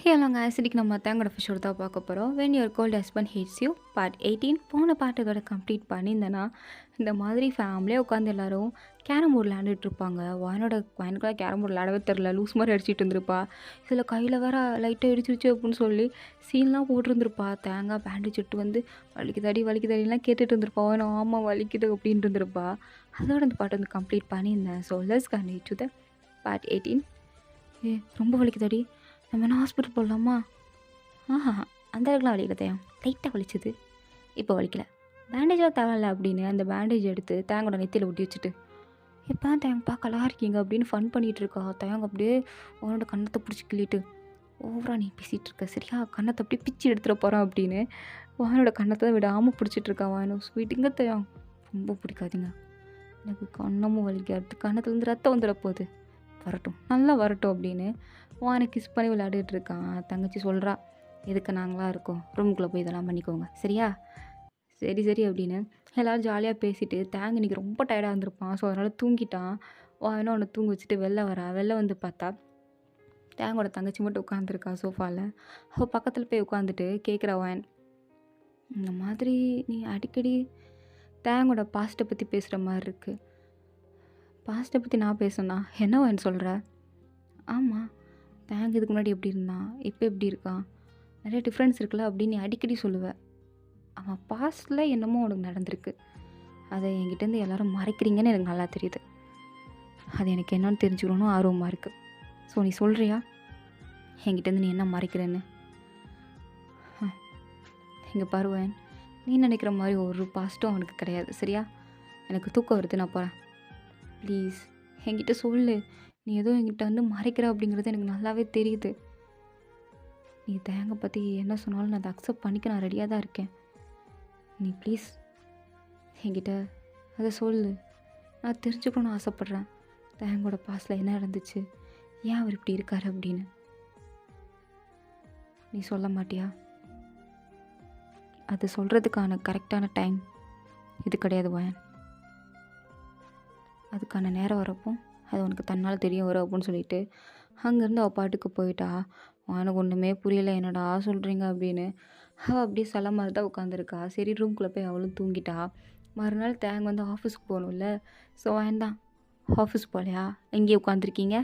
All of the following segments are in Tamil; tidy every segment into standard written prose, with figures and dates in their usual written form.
ஹலோங்க ஆசிடிக்கு நம்ம தேங்கோட ஃபிஷோட தான் பார்க்க போகிறோம். When your cold husband hates you part 18. போன பாட்டு இதோட கம்ப்ளீட் பண்ணியிருந்தேன்னா இந்த மாதிரி ஃபேமிலியாக உட்காந்து எல்லாரும் கேரம் போர்டு விளையாண்டுட்டு இருப்பாங்க. வாயனுக்குலாம் கேரம் போர்டு விளையாடவே தெரில, லூஸ் மாதிரி அடிச்சிட்டு இருந்திருப்பா. இதில் கையில் வேற லைட்டாக இடிச்சிருச்சு அப்படின்னு சொல்லி சீன்லாம் போட்டிருந்துருப்பா. தேங்காய் பேண்டேஜ் இட்டு வந்து வலிக்குதடி வலிக்குதடிலாம் கேட்டுட்டு இருந்திருப்பா. அவன் ஆமாம் வலிக்குது அப்படின்ட்டு இருந்திருப்பா. அதோட அந்த பாட்டு வந்து கம்ப்ளீட் பண்ணியிருந்தேன். So let's continue to the part 18. ரொம்ப வலிக்குதடி, நம்ம என்ன ஹாஸ்பிட்டல் போடலாமா? ஆஹா, அந்த அளவுக்குலாம் வலிக்கல தேம், லைட்டாக வலிச்சது, இப்போ வலிக்கல, பேண்டேஜாக தேவையில்ல அப்படின்னு அந்த பேண்டேஜ் எடுத்து தேங்கோட நெத்தியில் ஒட்டி வச்சுட்டு எப்போ தேங்க பார்க்கலாம் இருக்கீங்க அப்படின்னு ஃபன் பண்ணிகிட்டு இருக்கா. தேங்க அப்படியே அவனோட கண்ணத்தை பிடிச்சி கிள்ளிட்டு ஓவரா நீ பேசிகிட்டு இருக்க சரியா, கண்ணத்தை அப்படியே பிச்சு எடுத்துகிட்டு போகிறான் அப்படின்னு வானோட கண்ணத்தை விடாமல் பிடிச்சிட்டு இருக்கா. வாயனோ ஸ்வீட்டுங்க தேம் ரொம்ப பிடிக்காதீங்க, எனக்கு கண்ணமும் வலிக்காது, கண்ணத்துலேருந்து ரத்தம் வந்துட போகுது, வரட்டும் நல்லா வரட்டும் அப்படின்னு வானை கிஸ் பண்ணி விளையாடிட்டு இருக்கான். தங்கச்சி சொல்கிறா, எதுக்கு நாங்களாம் இருக்கோம், ரூமுக்குள்ளே போய் இதெல்லாம் பண்ணிக்கோங்க சரியா. சரி சரி அப்படின்னு எல்லோரும் ஜாலியாக பேசிட்டு தேங்க இன்றைக்கி ரொம்ப டயர்டாக இருந்திருப்பான். ஸோ அதனால் தூங்கிட்டான். வாயனும் அவனை தூங்க வச்சுட்டு வெளில வந்து பார்த்தா தேங்கோட தங்கச்சி மட்டும் உட்காந்துருக்கா சோஃபாவில். அவள் பக்கத்தில் போய் உட்காந்துட்டு கேட்குறா வாயன், இந்த மாதிரி நீ அடிக்கடி தேங்கோட பாஸ்ட்டை பற்றி பேசுகிற மாதிரி இருக்குது. பாஸ்ட்டை பற்றி நான் பேசணும்னா என்ன வாயன் சொல்கிற? ஆமாம், தேங்க் இதுக்கு முன்னாடி எப்படி இருந்தான், இப்போ எப்படி இருக்கான், நிறைய டிஃப்ரென்ஸ் இருக்குல்ல அப்படின்னு நீ அடிக்கடி சொல்லுவேன். அவன் பாஸ்டில் என்னமோ உனக்கு நடந்திருக்கு, அதை என்கிட்டேருந்து எல்லோரும் மறைக்கிறீங்கன்னு எனக்கு நல்லா தெரியுது. அது எனக்கு என்னன்னு தெரிஞ்சுக்கணும்னு ஆர்வமாக இருக்குது. ஸோ நீ சொல்கிறியா என்கிட்டேருந்து நீ என்ன மறைக்கிறேன்னு? இங்கே பாருவேன், நீ நினைக்கிற மாதிரி ஒரு பாஸ்ட்டும் அவனுக்கு கிடையாது சரியா. எனக்கு தூக்கம் வருது, நான் போகிறேன். ப்ளீஸ் என்கிட்ட சொல்லு, நீ ஏதோ என்கிட்ட வந்து மறைக்கிற அப்படிங்கிறது எனக்கு நல்லாவே தெரியுது. நீ தேங்கை பற்றி என்ன சொன்னாலும் நான் அதை அக்செப்ட் பண்ணிக்க நான் ரெடியாக தான் இருக்கேன். நீ ப்ளீஸ் என்கிட்ட அதை சொல்லு, நான் தெரிஞ்சுக்கணும்னு ஆசைப்பட்றேன். தேங்கோட பாஸ்டில் என்ன நடந்துச்சு, ஏன் அவர் இப்படி இருக்காரு அப்படின்னு. நீ சொல்ல மாட்டியா? அது சொல்கிறதுக்கான கரெக்டான டைம் இது கிடையாது வாயன். அதுக்கான நேரம் வரப்போ அது உனக்கு தன்னால் தெரிய வரும் அப்படின்னு சொல்லிட்டு அங்கேருந்து அவள் பாட்டுக்கு போயிட்டா. அவனுக்கு ஒன்றுமே புரியலை, என்னடா சொல்கிறீங்க அப்படின்னு. அவள் அப்படியே சில மாதிரி தான் உட்காந்துருக்கா. சரி ரூம்குள்ளே போய் அவளும் தூங்கிட்டா. மறுநாள் தேங்க வந்து ஆஃபீஸ்க்கு போகணும்ல. ஸோ வேண்டாம், ஆஃபீஸ் போகலையா, எங்கேயே உட்காந்துருக்கீங்க?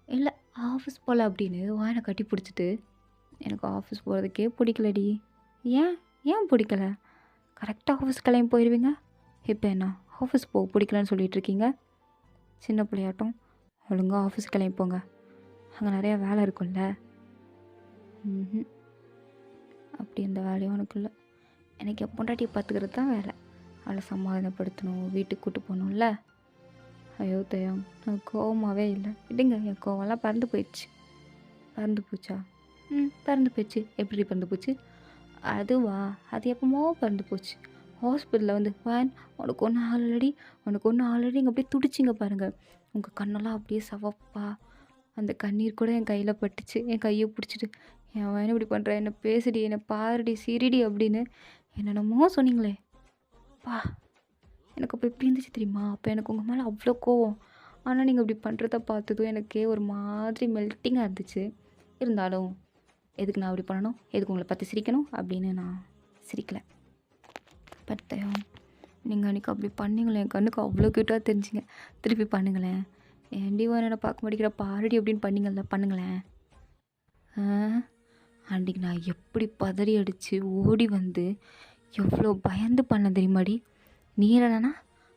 இல்லை ஆஃபீஸ் போகல அப்படின்னு வாயனை கட்டி பிடிச்சிட்டு, எனக்கு ஆஃபீஸ் போகிறதுக்கே பிடிக்கலடி. ஏன் ஏன் பிடிக்கல? கரெக்டாக ஆஃபீஸ் கிளம்பி போயிடுவீங்க, இப்போ என்ன ஆஃபீஸ் போக பிடிக்கலன்னு சொல்லிட்டு இருக்கீங்க? சின்ன பிள்ளையாட்டம் ஒழுங்காக ஆஃபீஸ் கிளம்பி போங்க, அங்கே நிறையா வேலை இருக்கும்ல. அப்படி எந்த வேலையும் உனக்கு இல்லை, எனக்கு என் பொண்டாட்டியை பார்த்துக்கிறது தான் வேலை. அவளை சமாதானப்படுத்தணும், வீட்டுக்கு கூட்டு போகணும்ல. ஐயோ தயம், நான் கோவமாகவே இல்லை, விடுங்க, என் கோவம்லாம் பறந்து போயிடுச்சு. பறந்து போச்சா? பறந்து போச்சு. எப்படி பறந்து போச்சு? அதுவா, அது எப்போமோ பறந்து போச்சு. ஹாஸ்பிட்டலில் வந்து வேன் உனக்கு ஒன்றும் ஆல்ரெடி உனக்கு ஒன்றும் ஆல்ரெடி இங்கே அப்படியே துடிச்சிங்க பாருங்கள். உங்கள் கண்ணெல்லாம் அப்படியே சவப்பா, அந்த கண்ணீர் கூட என் கையில் பட்டுச்சு. என் கையை பிடிச்சிட்டு, என் வேன் இப்படி பண்ணுற, என்னை பேசுடி, என்னை பாருடி, சிரிடி அப்படின்னு என்னென்னமோ சொன்னீங்களே பா. எனக்கு அப்போ எப்படி இருந்துச்சு தெரியுமா? அப்போ எனக்கு உங்கள் மேலே அவ்வளோ கோவம். ஆனால் நீங்கள் இப்படி பண்ணுறத பார்த்ததும் எனக்கே ஒரு மாதிரி மெல்ட்டிங்காக இருந்துச்சு. இருந்தாலும் எதுக்கு நான் அப்படி பண்ணணும், எதுக்கு உங்களை பார்த்து சிரிக்கணும் அப்படின்னு நான் சிரிக்கலை. பட்டயம், நீங்கள் அன்றைக்கி அப்படி பண்ணிங்களேன், என் கண்ணுக்கு அவ்வளோ க்யூட்டாக தெரிஞ்சிங்க. திருப்பி பண்ணுங்களேன். ஏன்டி என்னை பார்க்க மாட்டேங்கிற பாருடி அப்படின்னு பண்ணிங்கள்ல, பண்ணுங்களேன். அன்றைக்கி நான் எப்படி பதறி அடித்து ஓடி வந்து எவ்வளோ பயந்து பண்ண தெரியுமாடி. நீ என்னன்னா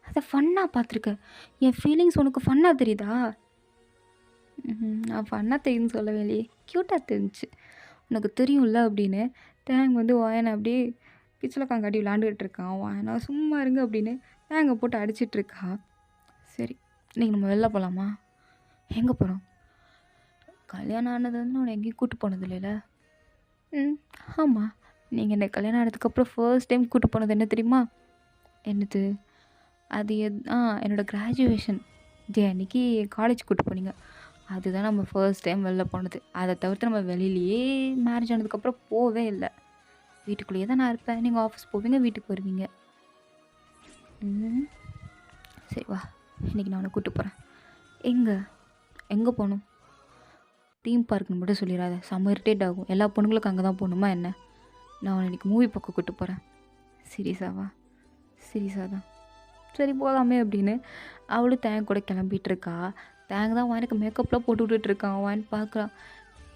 அதை ஃபன்னாக பார்த்துருக்க, என் ஃபீலிங்ஸ் உனக்கு ஃபன்னாக தெரியுதா? நான் ஃபன்னாக தெரியுதுன்னு சொல்லவே இல்லையே, க்யூட்டாக தெரிஞ்சிச்சு. உனக்கு தெரியும்ல அப்படின்னு தேங்க வந்து வாயனை அப்படியே கிச்சலக்காங்காட்டி விளாண்டுக்கிட்டு இருக்கான். வாயனா சும்மா இருங்க அப்படின்னு தேங்க போட்டு அடிச்சிட்ருக்கா. சரி நீங்கள் நம்ம வெளில போகலாமா? எங்கே போகிறோம்? கல்யாணம் ஆனது வந்து உன்னை எங்கேயும் கூப்பிட்டு போனது இல்லைல்ல? ஆமாம், நீங்கள் என்னை கல்யாணம் ஆனதுக்கப்புறம் ஃபர்ஸ்ட் டைம் கூப்பிட்டு போனது என்ன தெரியுமா? என்னது அது? என்னோடய கிராஜுவேஷன் டே அன்றைக்கி காலேஜ் கூப்பிட்டு போனீங்க. அதுதான் நம்ம ஃபர்ஸ்ட் டைம் வெளில போனது. அதை தவிர்த்து நம்ம வெளியிலேயே மேரேஜ் ஆனதுக்கப்புறம் போகவே இல்லை. வீட்டுக்குள்ளேயே தான் நான் இருப்பேன், நீங்கள் ஆஃபீஸ் போவீங்க, வீட்டுக்கு வருவீங்க. சரி வா, இன்றைக்கி நான் உன்னை கூப்பிட்டு போகிறேன். எங்கே போகணும்? தீம் பார்க்குன்னு மட்டும் சொல்லிடாத. செம்ம இரிட்டேட் ஆகும். எல்லா பொண்ணுங்களுக்கும் அங்கே தான் போகணுமா என்ன? நான் உன்னை இன்னைக்கு மூவி பக்கம் கூட்டு போகிறேன். சீரியஸாவா? சீரியஸாக தான். சரி போகலாமே அப்படின்னு அவளும் தேங்க கூட கிளம்பிட்டு இருக்கா. தேங்க தான் எனக்கு மேக்கப்லாம் போட்டு விட்டுட்ருக்கான். அவன் பார்க்குறான்.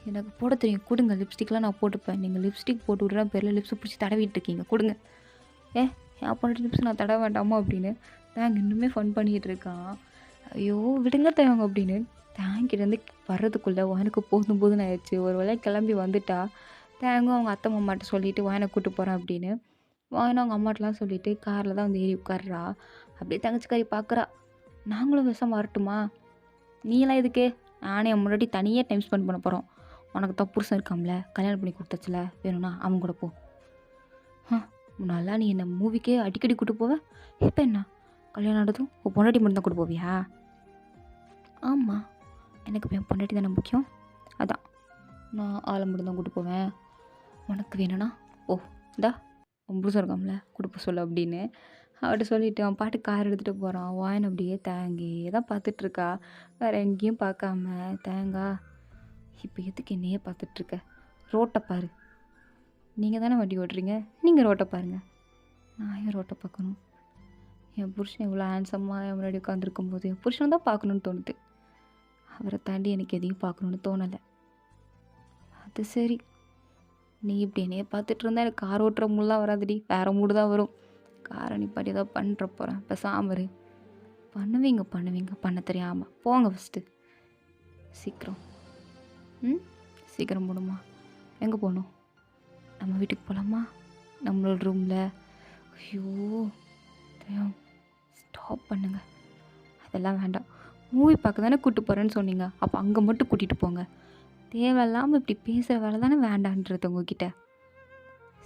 எனக்கு போட தெரியும், கொடுங்க, லிப்ஸ்டிக்லாம் நான் போட்டுப்பேன். நீங்கள் லிப்ஸ்டிக் போட்டு விட்ற பேரில் லிப்ஸை பிடிச்சி தடவிட்டு இருக்கீங்க, கொடுங்க. என் பொண்ணு லிப்ஸ் நான் தடவ வேண்டாமா அப்படின்னு தேங்க இன்னுமே ஃபன் பண்ணிகிட்டு இருக்கான். ஐயோ விடுங்க தேவங்க அப்படின்னு தேங்கிட்டேருந்து வர்றதுக்குள்ளே எனக்கு போதும் போதுன்னு ஆயிடுச்சு. ஒரு வேளை கிளம்பி வந்துட்டா தேங்கும் அவங்க அத்தை மாமாட்ட சொல்லிவிட்டு வாயனை கூப்பிட்டு போகிறேன் அப்படின்னு வாயினா அவங்க அம்மாட்டெலாம் சொல்லிவிட்டு காரில் தான் வந்து ஏறி உட்கார்றா. அப்படியே தங்கச்சிக்காரி பார்க்குறா. நாங்களும் விஷம் வரட்டுமா? நீலாம் இதுக்கு? நானே என் முன்னாடி தனியாக டைம் ஸ்பெண்ட் பண்ண போகிறோம். உனக்கு தான் புருஷன் இருக்காம்ல, கல்யாணம் பண்ணி கொடுத்தாச்சுல, வேணும்னா அவங்க கூட போ. முன்னால நீ என்ன மூவிக்கே அடிக்கடி கூட்டு போவ, இப்போ என்ன கல்யாணம் ஆனதும் உன் பொண்டாட்டி மட்டும் தான் கூட்டு போவியா? ஆமாம், எனக்கு இப்போ என் பொண்டாட்டி தானே முக்கியம். அதான் நான் ஆளை மட்டும் தான் கூட்டு போவேன். உனக்கு வேணும்னா ஓ இந்தா உன் புருஷன் இருக்காம்ல கொடுப்ப சொல்லு அப்படின்னு அவட்ட சொல்லிவிட்டு அவன் பாட்டு கார் எடுத்துகிட்டு போகிறான். வாயின் அப்படியே தேங்கியே தான் பார்த்துட்ருக்கா. வேறு எங்கேயும் பார்க்காம தேங்கா இப்போ எதுக்கு என்னையே பார்த்துட்ருக்க? ரோட்டை பாரு. நீங்கள் தானே வண்டி ஓட்டுறீங்க, நீங்கள் ரோட்டை பாருங்கள். நான் ஏன் ரோட்டை பார்க்கணும்? என் புருஷன் இவ்வளோ ஹேண்ட்ஸம்மாக என் முன்னாடி உட்காந்துருக்கும் போது என் புருஷனை தான் பார்க்கணுன்னு தோணுது. அவரை தாண்டி எனக்கு எதையும் பார்க்கணுன்னு தோணலை. அது சரி, நீ இப்படி என்னையே பார்த்துட்டு இருந்தா எனக்கு கார் ஓட்டுற மூடெலாம் வராதுடி, வேறு மூடு தான் வரும். காரை நிப்பாட்டி ஏதோ பண்ணுற போகிறேன். இப்போ சாம்பரு பண்ணுவீங்க பண்ண தெரியாமல் போங்க ஃபஸ்ட்டு. சீக்கிரம் சீக்கிரம் போகணுமா? எங்கே போகணும்? நம்ம வீட்டுக்கு போகலாமா? நம்மளோட ரூமில்? ஐயோ ஸ்டாப் பண்ணுங்க, அதெல்லாம் வேண்டாம். மூவி பார்க்க தானே கூப்பிட்டு போகிறேன்னு சொன்னீங்க, அப்போ அங்கே மட்டும் கூட்டிகிட்டு போங்க. தேவையில்லாமல் இப்படி பேசுகிற வேலை தானே வேண்டான்றது உங்ககிட்ட.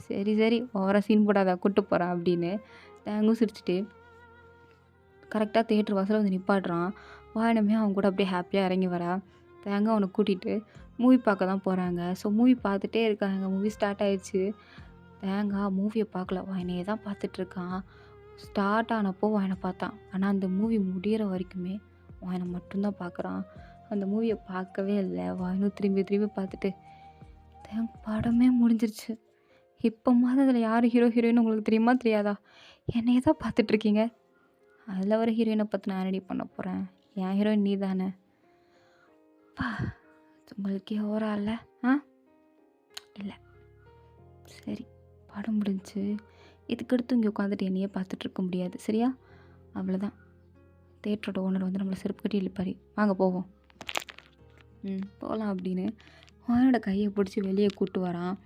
சரி ஓவரா சீன் போடாத, கூப்பிட்டு போகிறான் அப்படின்னு தேங்கும் சிரிச்சுட்டு கரெக்டாக தேட்டர் வாசலில் வந்து நிப்பாடுறான். வாயினமே அவங்க கூட அப்படியே ஹாப்பியாக இறங்கி வரா. தேங்க அவனை கூட்டிகிட்டு மூவி பார்க்க தான் போகிறாங்க. ஸோ மூவி பார்த்துட்டே இருக்காங்க. மூவி ஸ்டார்ட் ஆயிடுச்சு. தேங்காய் மூவியை பார்க்கல, வாயினையே தான் பார்த்துட்ருக்கான். ஸ்டார்ட் ஆனப்போ வாயினை பார்த்தான். ஆனால் அந்த மூவி முடிகிற வரைக்குமே வாயினை மட்டும்தான் பார்க்குறான். அந்த மூவியை பார்க்கவே இல்லை. வாயினும் திரும்பி பார்த்துட்டு படமே முடிஞ்சிருச்சு, இப்போ மாதிரி அதில் யார் ஹீரோயின் உங்களுக்கு தெரியுமா தெரியாதா? என்னையே தான் பார்த்துட்ருக்கீங்க. அதில் வர ஹீரோயினை பார்த்து நான் ரெடி பண்ண போகிறேன். என் ஹீரோயின் நீ தானே? உங்களுக்கே ஓரா இல்லை? இல்லை, சரி படம் முடிஞ்சு. இதுக்கடுத்து இங்கே உட்காந்துட்டு என்னையே பார்த்துட்ருக்க முடியாது, சரியா? அவ்வளோதான். தேட்டரோட ஓனர் வந்து நம்மளை செருப்பு கட்டி இழுப்பார். வாங்க போவோம். போகலாம் அப்படின்னு அவனோட கையை பிடிச்சி வெளியே கூப்பிட்டு வரான்.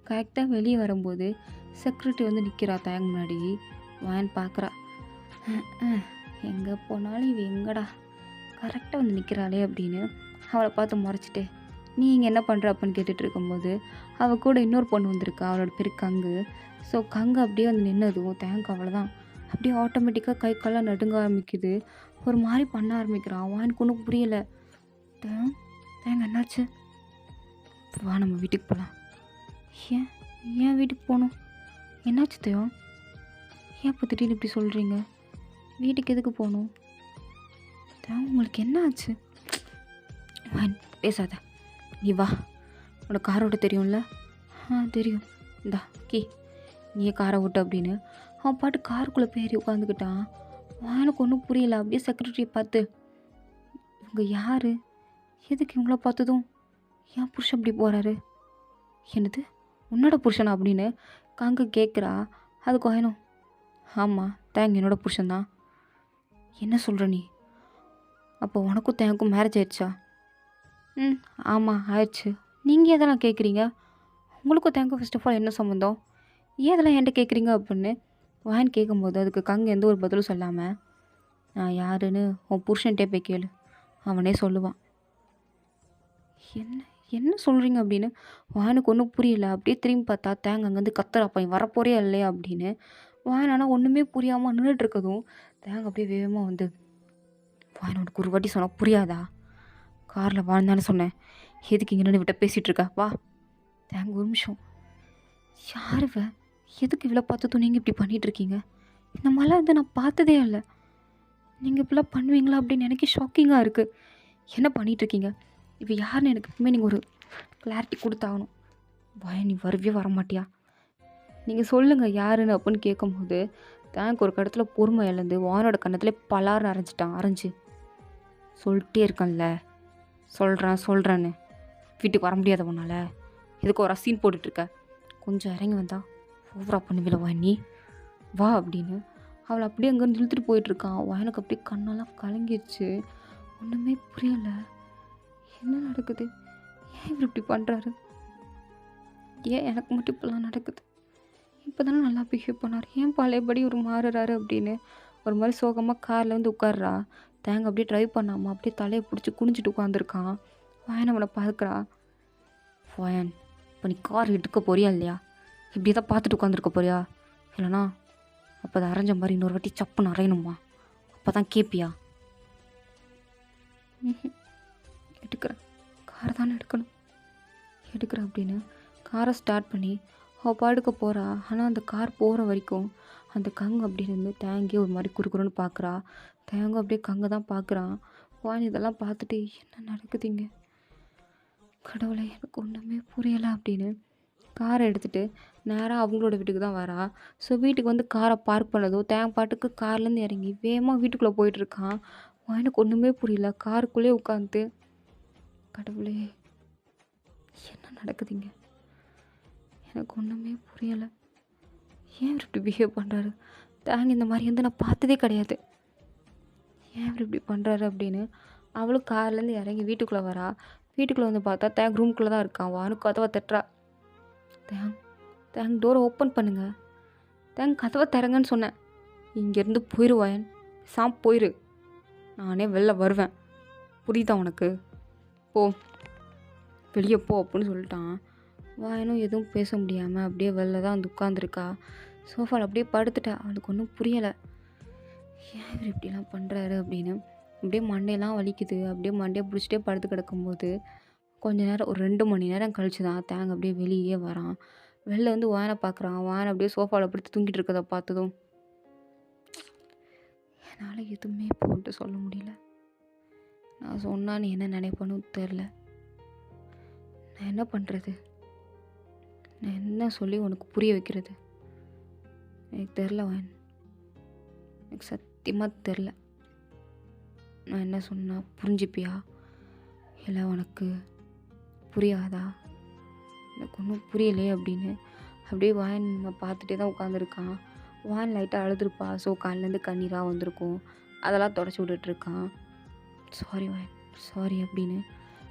கரெக்டாக வெளியே வரும்போது செக்யூரிட்டி வந்து நிற்கிறா தேங்க முன்னாடி. வான் பார்க்குறா. எங்கே போனாலும் இவ எங்கடா கரெக்டாக வந்து நிற்கிறாளே அப்படின்னு அவளை பார்த்து முறைச்சிட்டு நீ இங்கே என்ன பண்ணுற அப்படின்னு கேட்டுட்டு இருக்கும்போது அவள் கூட இன்னொரு பொண்ணு வந்திருக்கா. அவளோட பேர் கங்கு. ஸோ கங்கு அப்படியே வந்து நின்னதும் தேங்க் அவ்வளோதான் அப்படியே ஆட்டோமேட்டிக்காக கை கால்லாம் நடுங்க ஆரம்பிக்குது. ஒரு மாதிரி பண்ண ஆரம்பிக்கிறான். வானுக்கு ஒன்றும் புரியலை. தேங்க என்னாச்சு? வா நம்ம வீட்டுக்கு போகலாம். ஏன் வீட்டுக்கு போகணும்? என்னாச்சு தேவம்? ஏன் இப்போ திடீர்னு இப்படி சொல்கிறீங்க? வீட்டுக்கு எதுக்கு போகணும்? தேவம் உங்களுக்கு என்ன ஆச்சு? பேசாத, நீ வா. உனக்கு கார் ஓட்ட தெரியும்ல? தெரியும். இந்தா கீ, நீயே காரை ஓட்டு அப்படின்னு அவன் பாட்டு காருக்குள்ளே பேரி உட்காந்துக்கிட்டான். எனக்கு ஒன்றும் புரியல. அப்படியே செக்ரட்டரியை பார்த்து இவங்க யார், எதுக்கு இவங்கள பார்த்ததும் ஏன் புருஷன் அப்படி போகிறாரு? என்னது உன்னோட புருஷனா அப்படின்னு கங்கு கேட்குறா. அதுக்கு ஆயினும் ஆமாம் தேங்க என்னோட புருஷன்தான். என்ன சொல்கிற நீ? அப்போ உனக்கும் தேங்கும் மேரேஜ் ஆயிடுச்சா? ஆமாம் ஆயிடுச்சு. நீங்கள் எதெல்லாம் கேட்குறீங்க? உங்களுக்கும் தேங்கும் ஃபர்ஸ்ட் ஆஃப் ஆல் என்ன சம்மந்தம்? ஏன் இதெல்லாம் என்கிட்ட கேட்குறீங்க அப்படின்னு வான்னு கேட்கும்போது அதுக்கு கங்கு எந்த ஒரு பதிலும் சொல்லாமல் நான் யாருன்னு உன் புருஷன்ட்டே போய் கேளு, அவனே சொல்லுவான். என்ன சொல்கிறீங்க அப்படின்னு வானுக்கு ஒன்றும் புரியல. அப்படியே திரும்பி பார்த்தா தேங்க அங்கேருந்து கத்துறாப்பா, வரப்போறே இல்லையா அப்படின்னு. வான் ஆனால் ஒன்றுமே புரியாமல் நின்றுட்டு இருக்கதும் தேங்க அப்படியே வேகமாக வந்து வான் உனக்கு ஒரு வாட்டி சொன்னால் புரியாதா? காரில் வாழ்ந்தானே சொன்னேன், எதுக்கு இங்கே நின்று விட்ட பேசிகிட்டு இருக்கா? வா. தேங்க ஒரு நிமிஷம், யாருவ? எதுக்கு இவ்வளோ பார்த்ததும் நீங்கள் இப்படி பண்ணிகிட்ருக்கீங்க? இந்த மாதிரிலாம் வந்து நான் பார்த்ததே இல்லை. நீங்கள் இப்படிலாம் பண்ணுவீங்களா அப்படின்னு எனக்கு ஷாக்கிங்காக இருக்குது. என்ன பண்ணிகிட்ருக்கீங்க? இப்போ யாருன்னு எனக்கு எப்பவுமே நீங்கள் ஒரு கிளாரிட்டி கொடுத்தாகணும். வாயன் நீ வரவே வரமாட்டியா? நீங்கள் சொல்லுங்கள் யாருன்னு அப்படின்னு கேட்கும்போது தேங்க் ஒரு கடத்துல பொறுமை இழந்து வானோட கன்னத்துல பலார்னு அரைஞ்சிட்டான். அரைஞ்சு சொல்லிட்டே இருக்கேன்ல, சொல்கிறேன்னு வீட்டுக்கு வர முடியாத உன்னால எதுக்கு ஒரு சீன் போட்டுட்ருக்க? கொஞ்சம் இறங்கி வந்தா ஓவரா பண்ணுவில வாயன் நீ, வா அப்படின்னு அவளை அப்படியே அங்கேருந்து இழுத்துட்டு போயிட்டுருக்கான். வாயனுக்கு அப்படியே கண்ணெல்லாம் கலங்கிடுச்சு. ஒன்றுமே புரியலை. என்ன நடக்குது? ஏன் இவர் இப்படி பண்ணுறாரு? ஏன் எனக்கு மட்டும் இப்படிலாம் நடக்குது? இப்போ தானே நல்லா பிஹேவ் பண்ணார், ஏன் பழையபடி ஒரு மாறுறாரு அப்படின்னு ஒரு மாதிரி சோகமாக காரில் வந்து உட்கார்றா. தேங்க அப்படியே ட்ரைவ் பண்ணாமல் அப்படியே தலையை பிடிச்சி குனிஞ்சிட்டு உட்காந்துருக்கான். வாயன் அவனை பார்க்குறா. வாயன் இப்போ நீ கார் எடுக்க போறியா இல்லையா? இப்படி தான் பார்த்துட்டு உட்காந்துருக்க போறியா? இல்லைனா அப்போ அதை அரைஞ்ச மாதிரி இன்னொரு வாட்டி சப்புன்னு அரையணுமா? அப்போ தான் கேட்பியா? எடுக்கிறேன், கார் தானே எடுக்கணும், எடுக்கிறேன் அப்படின்னு காரை ஸ்டார்ட் பண்ணி அவள் பாடுக்க போகிறா. ஆனால் அந்த கார் போகிற வரைக்கும் அந்த கங்கு அப்படின்னு இருந்து தேங்கி ஒரு மாதிரி குறுக்குறுன்னு பார்க்குறா. தேங்க அப்படியே கங்கு தான் பார்க்குறான். வான் இதெல்லாம் பார்த்துட்டு என்ன நடக்குதுங்க கடவுளை, எனக்கு ஒன்றுமே புரியலை அப்படின்னு காரை எடுத்துகிட்டு நேராக அவங்களோட வீட்டுக்கு தான் வரா. ஸோ வீட்டுக்கு வந்து காரை பார்க் பண்ணதும் தேங்க பாட்டுக்கு கார்லேருந்து இறங்கி வேகமாக வீட்டுக்குள்ளே போயிட்டுருக்கான். எனக்கு ஒன்றுமே புரியல. காருக்குள்ளே உட்காந்து கடவுளே என்ன நடக்குதுங்க, எனக்கு ஒன்றுமே புரியலை. ஏன் இவர் இப்படி பிஹேவ் பண்ணுறாரு? தேங்க இந்த மாதிரி வந்து நான் பார்த்ததே கிடையாது. ஏன் இவர் இப்படி பண்ணுறாரு அப்படின்னு அவளும் கார்லேருந்து இறங்கி வீட்டுக்குள்ளே வரா. வீட்டுக்குள்ளே வந்து பார்த்தா தேங் ரூம்குள்ளே தான் இருக்கான். வானுக்கு கதவை தட்டுறா. தேங் டோரை ஓப்பன் பண்ணுங்க, தேங் கதவை திறங்கன்னு சொன்னேன். இங்கேருந்து போயிடுவாயன், போயிரு, நானே வெளில வருவேன், புரியுதா உனக்கு? போ, வெளியே போ அப்படின்னு சொல்லிட்டான். வாயனும் எதுவும் பேச முடியாமல் அப்படியே வெளில தான் வந்து உட்காந்துருக்கா. சோஃபாவில் அப்படியே படுத்துட்டா. அவளுக்கு ஒன்றும் புரியலை, ஏன் இவர் இப்படிலாம் பண்ணுறாரு அப்படின்னு. அப்படியே மண்டையெல்லாம் வலிக்குது. அப்படியே மண்டையை பிடிச்சிட்டே படுத்து கிடக்கும்போது கொஞ்ச நேரம், ஒரு 2 மணி நேரம் கழிச்சு தான் தேங்க அப்படியே வெளியே வரான். வெளில வந்து வாயனை பார்க்குறான். வாயனை அப்படியே சோஃபாவில் படுத்து தூங்கிட்டு இருக்கதை பார்த்ததும் என்னால் எதுவுமே போட்டு சொல்ல முடியல. நான் சொன்னால் நீ என்ன நினைப்பேன்னு தெரில. நான் என்ன பண்ணுறது? நான் என்ன சொல்லி உனக்கு புரிய வைக்கிறது? எனக்கு தெரில வாயன், எனக்கு சத்தியமாக தெரில. நான் என்ன சொன்னால் புரிஞ்சுப்பியா இல்லை உனக்கு புரியாதா? எனக்கு ஒன்றும் புரியலையே அப்படின்னு அப்படியே வாயன் பார்த்துட்டே தான் உட்காந்துருக்கான். வாயன் லைட்டாக அழுதுருப்பா. ஸோ காலிலேருந்து கண்ணீராக வந்திருக்கும். அதெல்லாம் தொடச்சி விட்டுட்ருக்கான். சாரி வாயன், சாரி அப்படின்னு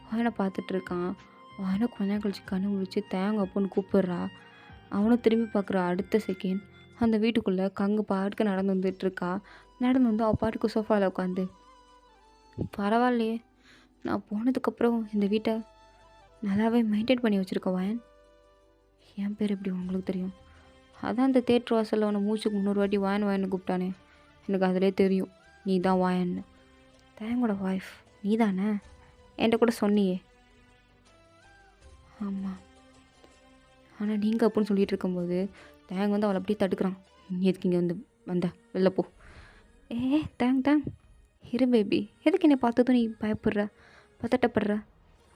வாயனை பார்த்துட்ருக்கான். வாயனை கொஞ்ச நேரம் கழிச்சு கண்ணு முடிச்சு தேங்க அப்போன்னு கூப்பிட்றா. அவனும் திரும்பி பார்க்குறா. அடுத்த செகண்ட் அந்த வீட்டுக்குள்ளே கங்கு பாட்டுக்கு நடந்து வந்துட்டுருக்கா. நடந்து வந்து அவள் பாட்டுக்கு சோஃபாவில் உட்காந்து, பரவாயில்லையே, நான் போனதுக்கப்புறம் இந்த வீட்டை நல்லாவே மெயின்டைன் பண்ணி வச்சுருக்க வாயன். என் பேர் எப்படி உங்களுக்கு தெரியும்? அதான் அந்த தேட்டர் வாசலில் அவனை மூச்சுக்கு 300 வாட்டி வாயன் வாயன்னு கூப்பிட்டானே, எனக்கு அதிலே தெரியும் நீ தான் வாயன்னு. தேங்கோட ஒய்ஃப் நீ தானே? என்கிட்ட கூட சொன்னியே. ஆமாம், ஆனால் நீங்கள் அப்படின்னு சொல்லிகிட்டு இருக்கும்போது தேங்க வந்து அவளை அப்படியே தடுக்கிறான். நீ எதுக்கு இங்கே வந்து வந்த, வெளில போ. தேங் இரு பேபி, எதுக்கு என்னை பார்த்ததும் நீ பயப்படுற, பதட்டப்படுற?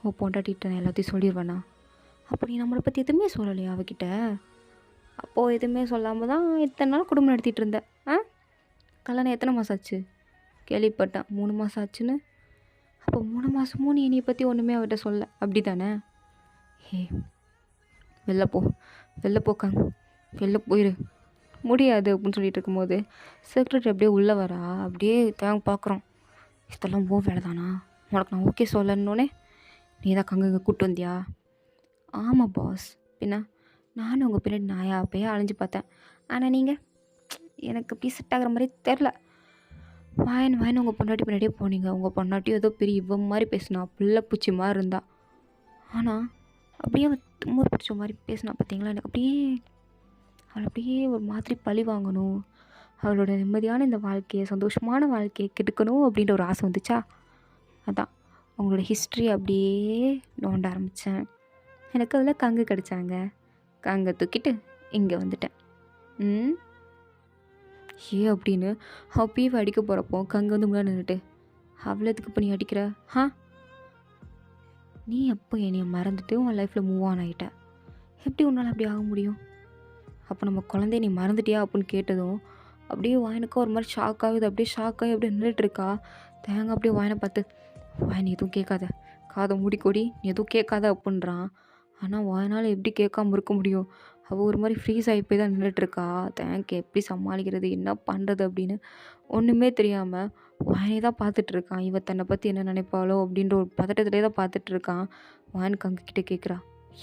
ஓ பொண்டாட்டிகிட்ட நான் எல்லாத்தையும் சொல்லிடுவேண்ணா? அப்போ நீ நம்மளை பற்றி எதுவுமே சொல்லலையா அவகிட்ட? அப்போது எதுவுமே சொல்லாமல் தான் இத்தனை நாள் குடும்பம் நடத்திட்டு இருந்தேன். கல்யாணம் எத்தனை மாதம் ஆச்சு? கேள்விப்பட்டேன் 3 மாதம் ஆச்சுன்னு. அப்போ 3 மாதமும் நீ என்னை பற்றி ஒன்றுமே அவகிட்ட சொல்ல, அப்படி தானே? வெளில போ, வெளில போக்காங்க, வெளில போயிரு. முடியாது அப்படின்னு சொல்லிட்டு இருக்கும்போது செக்ரட்டரி அப்படியே உள்ளே வரா. அப்படியே தேங்க பார்க்குறோம். இதெல்லாம் வேலை தானா? உனக்கு நான் ஓகே சொல்லணுன்னே நீ தான் கங்க கூப்பிட்டு வந்தியா? ஆமாம் பாஸ், பின்ன நானும் உங்கள் பின்னாடி நாயா அப்பயே அலைஞ்சு பார்த்தேன். ஆனால் நீங்கள் எனக்கு அப்படி செட் ஆகிற மாதிரி தெரில. வாயன் உங்கள் பொண்டாட்டி பின்னாடியே போனீங்க. உங்கள் பொண்டாட்டியும் ஏதோ பெரிய இவன் மாதிரி பேசினா, பிள்ளை பூச்சி மாதிரி இருந்தா. ஆனால் அப்படியே தும்ப பிடிச்ச மாதிரி பேசினா பார்த்தீங்களா? எனக்கு அப்படியே அவளை அப்படியே ஒரு மாதிரி பழி வாங்கணும், அவளோட நிம்மதியான இந்த வாழ்க்கையை, சந்தோஷமான வாழ்க்கையை கெடுக்கணும் அப்படின்ற ஒரு ஆசை வந்துச்சா. அதான் அவங்களோட ஹிஸ்ட்ரி அப்படியே நோண்ட ஆரம்பித்தேன். எனக்கு அதில் கங்கு கிடச்சாங்க. கங்கை தூக்கிட்டு இங்கே வந்துட்டேன். அப்படின்னு அவள் பீவை அடிக்க போகிறப்போ கங்கு வந்து முன்னாடி நின்றுட்டு, அவ்வளோத்துக்கு பண்ணி அடிக்கிற? நீ எப்போ என்னைய மறந்துட்டு உன் லைஃப்பில் மூவ் ஆன் ஆகிட்ட? எப்படி உன்னால் அப்படி ஆக முடியும்? அப்போ நம்ம குழந்தைய நீ மறந்துட்டியா அப்படின்னு கேட்டதும் அப்படியே வாயனுக்கு ஒரு மாதிரி ஷாக் ஆகுது. அப்படியே ஷாக் ஆகி அப்படியே நின்றுட்டுருக்கா. தேங்காய் அப்படியே வாயனை பார்த்து, வாய் நீ எதுவும் கேட்காத, காதை மூடிக்கொடி, நீ எதுவும் கேட்காத அப்படின்றான். ஆனால் வாயனால் எப்படி கேட்காம இருக்க முடியும்? அவள் ஒரு மாதிரி ஃப்ரீஸ் ஆகி போய் தான் நின்றுட்டுருக்கா. தேங்க் எப்படி சமாளிக்கிறது, என்ன பண்ணுறது அப்படின்னு ஒன்றுமே தெரியாமல் வாயனை தான் பார்த்துட்ருக்கான். இவ தன்னை பற்றி என்ன நினைப்பாளோ அப்படின்ற ஒரு பதட்டத்திலே தான் பார்த்துட்ருக்கான். வாயனுக்கு அங்கக்கிட்ட கேட்குறா,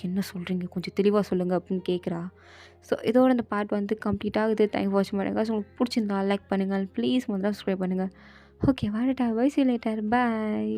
என்ன சொல்கிறீங்க, கொஞ்சம் தெளிவாக சொல்லுங்கள் அப்படின்னு கேட்குறா. ஸோ இதோட இந்த பார்ட் வந்து கம்ப்ளீட் ஆகுது. தேங்க் வாட்ச் பண்ணுங்கள். ஸோ உங்களுக்கு பிடிச்சிருந்தா லைக் பண்ணுங்கள், ப்ளீஸ் முதல்ல சப்ஸ்கிரைப் பண்ணுங்கள். ஓகே, வாடட்டா, bye, see you later, bye.